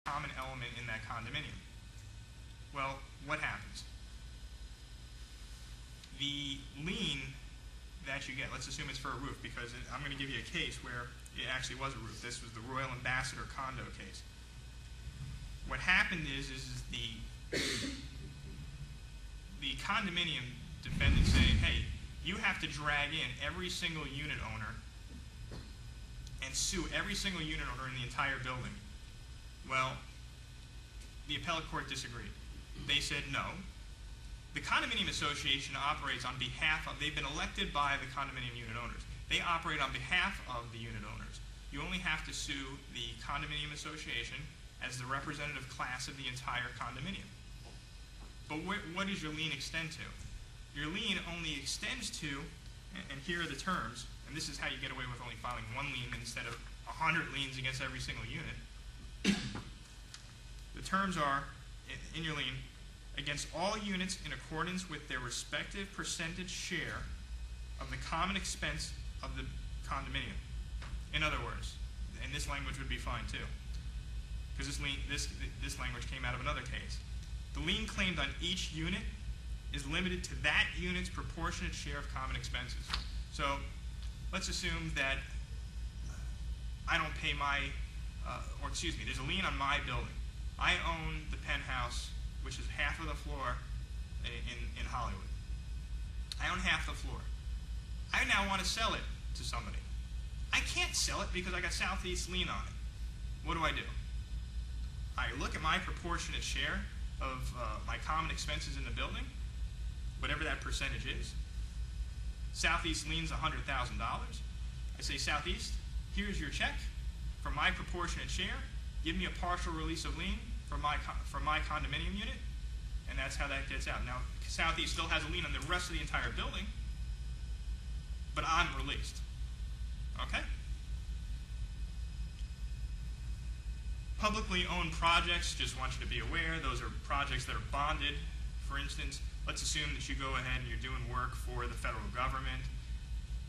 common element in that condominium. Well, what happens? The lien that you get, let's assume it's for a roof, because I'm going to give you a case where it actually was a roof. This was the Royal Ambassador condo case. What happened is the condominium defendant saying, hey, you have to drag in every single unit owner and sue every single unit owner in the entire building. Well, the appellate court disagreed. They said no. The condominium association operates on behalf of, they've been elected by the condominium unit owners. They operate on behalf of the unit owners. You only have to sue the condominium association as the representative class of the entire condominium. But what does your lien extend to? Your lien only extends to, and here are the terms, and this is how you get away with only filing one lien instead of 100 liens against every single unit. The terms are, in your lien, against all units in accordance with their respective percentage share of the common expense of the condominium. In other words, and this language would be fine too, because this language came out of another case. The lien claimed on each unit is limited to that unit's proportionate share of common expenses. So let's assume that I don't pay there's a lien on my building. I own the penthouse, which is half of the floor in Hollywood. I own half the floor. I now want to sell it to somebody. I can't sell it because I got Southeast lien on it. What do? I look at my proportionate share of my common expenses in the building, whatever that percentage is. Southeast lien's $100,000. I say, Southeast, here's your check for my proportionate share. Give me a partial release of lien for my condominium unit, and that's how that gets out. Now, Southeast still has a lien on the rest of the entire building, but I'm released. Okay? Publicly owned projects, just want you to be aware, those are projects that are bonded. For instance, let's assume that you go ahead and you're doing work for the federal government.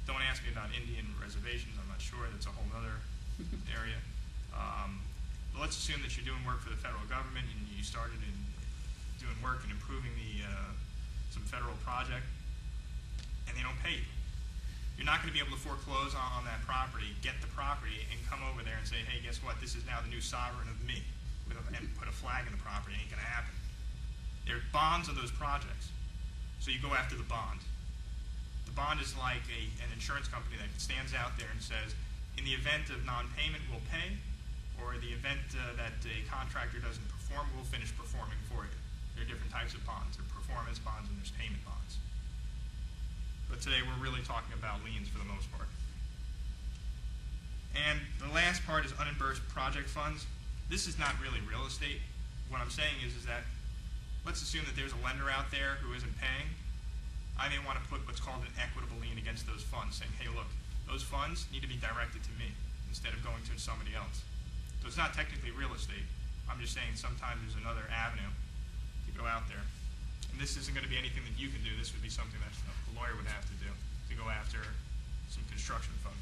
Don't ask me about Indian reservations, I'm not sure, that's a whole other area. But let's assume that you're doing work for the federal government and you started in doing work and improving some federal project, and they don't pay you. You're not going to be able to foreclose on that property, get the property, and come over there and say, hey, guess what, this is now the new sovereign of me, and put a flag in the property. It ain't going to happen. There are bonds on those projects, so you go after the bond. The bond is like an insurance company that stands out there and says, in the event of non-payment, we'll pay, or the event that a contractor doesn't perform, we'll finish performing for you. There are different types of bonds. There are performance bonds and there's payment bonds. But today we're really talking about liens for the most part. And the last part is unreimbursed project funds. This is not really real estate. What I'm saying is that let's assume that there's a lender out there who isn't paying. I may want to put what's called an equitable lien against those funds, saying, hey, look, those funds need to be directed to me instead of going to somebody else. So it's not technically real estate. I'm just saying sometimes there's another avenue to go out there. And this isn't going to be anything that you can do. This would be something that a lawyer would have to do to go after some construction funds.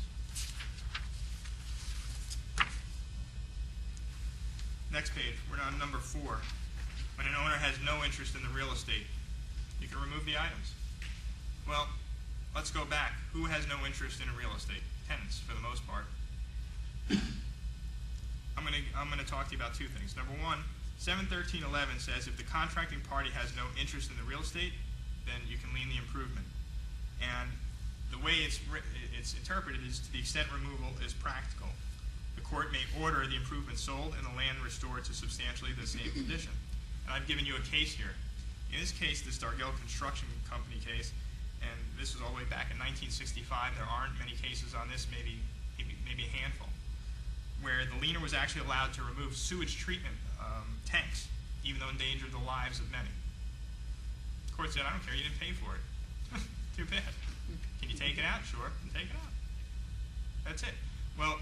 Next page, we're on number 4. When an owner has no interest in the real estate, you can remove the items. Well, let's go back. Who has no interest in real estate? Tenants, for the most part. I'm going to talk to you about two things. Number one, 713.11 says if the contracting party has no interest in the real estate, then you can lien the improvement. And the way it's interpreted is to the extent removal is practical. The court may order the improvement sold and the land restored to substantially the same condition. And I've given you a case here. In this case, this Dargell Construction Company case, and this was all the way back in 1965. There aren't many cases on this, maybe a handful, where the liener was actually allowed to remove sewage treatment tanks, even though endangered the lives of many. The court said, I don't care, you didn't pay for it. Too bad. Can you take it out? Sure, then take it out. That's it. Well,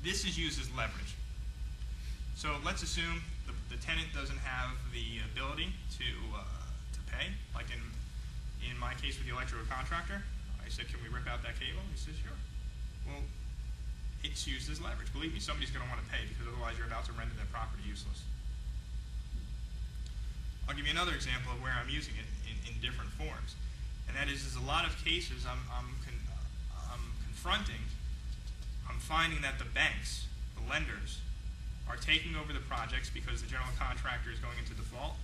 this is used as leverage. So let's assume the tenant doesn't have the ability to pay, like in my case with the electrical contractor. I said, can we rip out that cable? He says, sure. Well, it's used as leverage. Believe me, somebody's going to want to pay because otherwise you're about to render that property useless. I'll give you another example of where I'm using it in different forms, and that is a lot of cases I'm confronting. I'm finding that the banks, the lenders, are taking over the projects because the general contractor is going into default,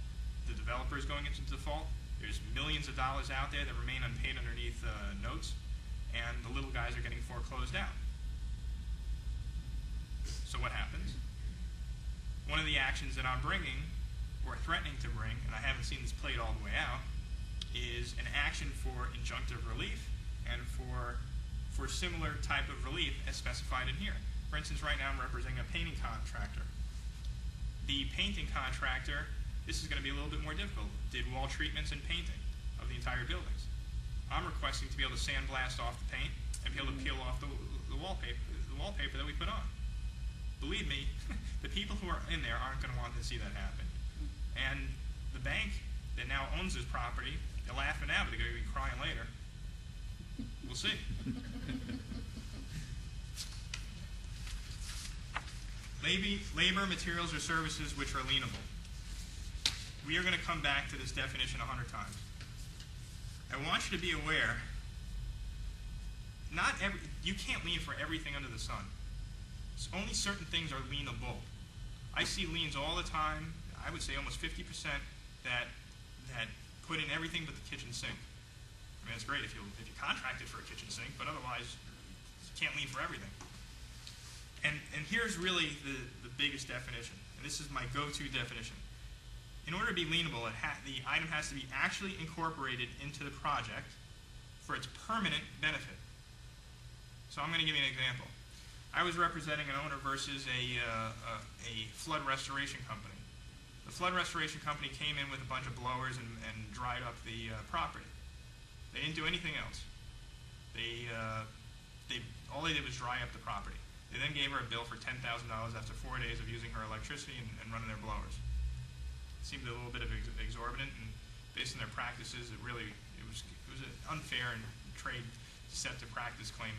the developer is going into default. There's millions of dollars out there that remain unpaid underneath notes, and the little guys are getting foreclosed out. So what happens? One of the actions that I'm bringing, or threatening to bring, and I haven't seen this played all the way out, is an action for injunctive relief and for similar type of relief as specified in here. For instance, right now I'm representing a painting contractor. The painting contractor, this is going to be a little bit more difficult, did wall treatments and painting of the entire buildings. I'm requesting to be able to sandblast off the paint and be able to peel off the wallpaper that we put on. Believe me, the people who are in there aren't going to want to see that happen. And the bank that now owns this property, they're laughing now, but they're going to be crying later. We'll see. Labor, materials, or services which are lienable. We are going to come back to this definition 100 times. I want you to be aware, you can't lien for everything under the sun. Only certain things are lienable. I see liens all the time, I would say almost 50%, that put in everything but the kitchen sink. I mean, it's great if you contracted for a kitchen sink, but otherwise you can't lien for everything. And here's really the biggest definition, and this is my go-to definition. In order to be lienable, the item has to be actually incorporated into the project for its permanent benefit. So I'm going to give you an example. I was representing an owner versus a flood restoration company. The flood restoration company came in with a bunch of blowers and dried up the property. They didn't do anything else. All they did was dry up the property. They then gave her a bill for $10,000 after 4 days of using her electricity and running their blowers. It seemed a little bit of exorbitant, and based on their practices, it was an unfair and trade deceptive practice claim.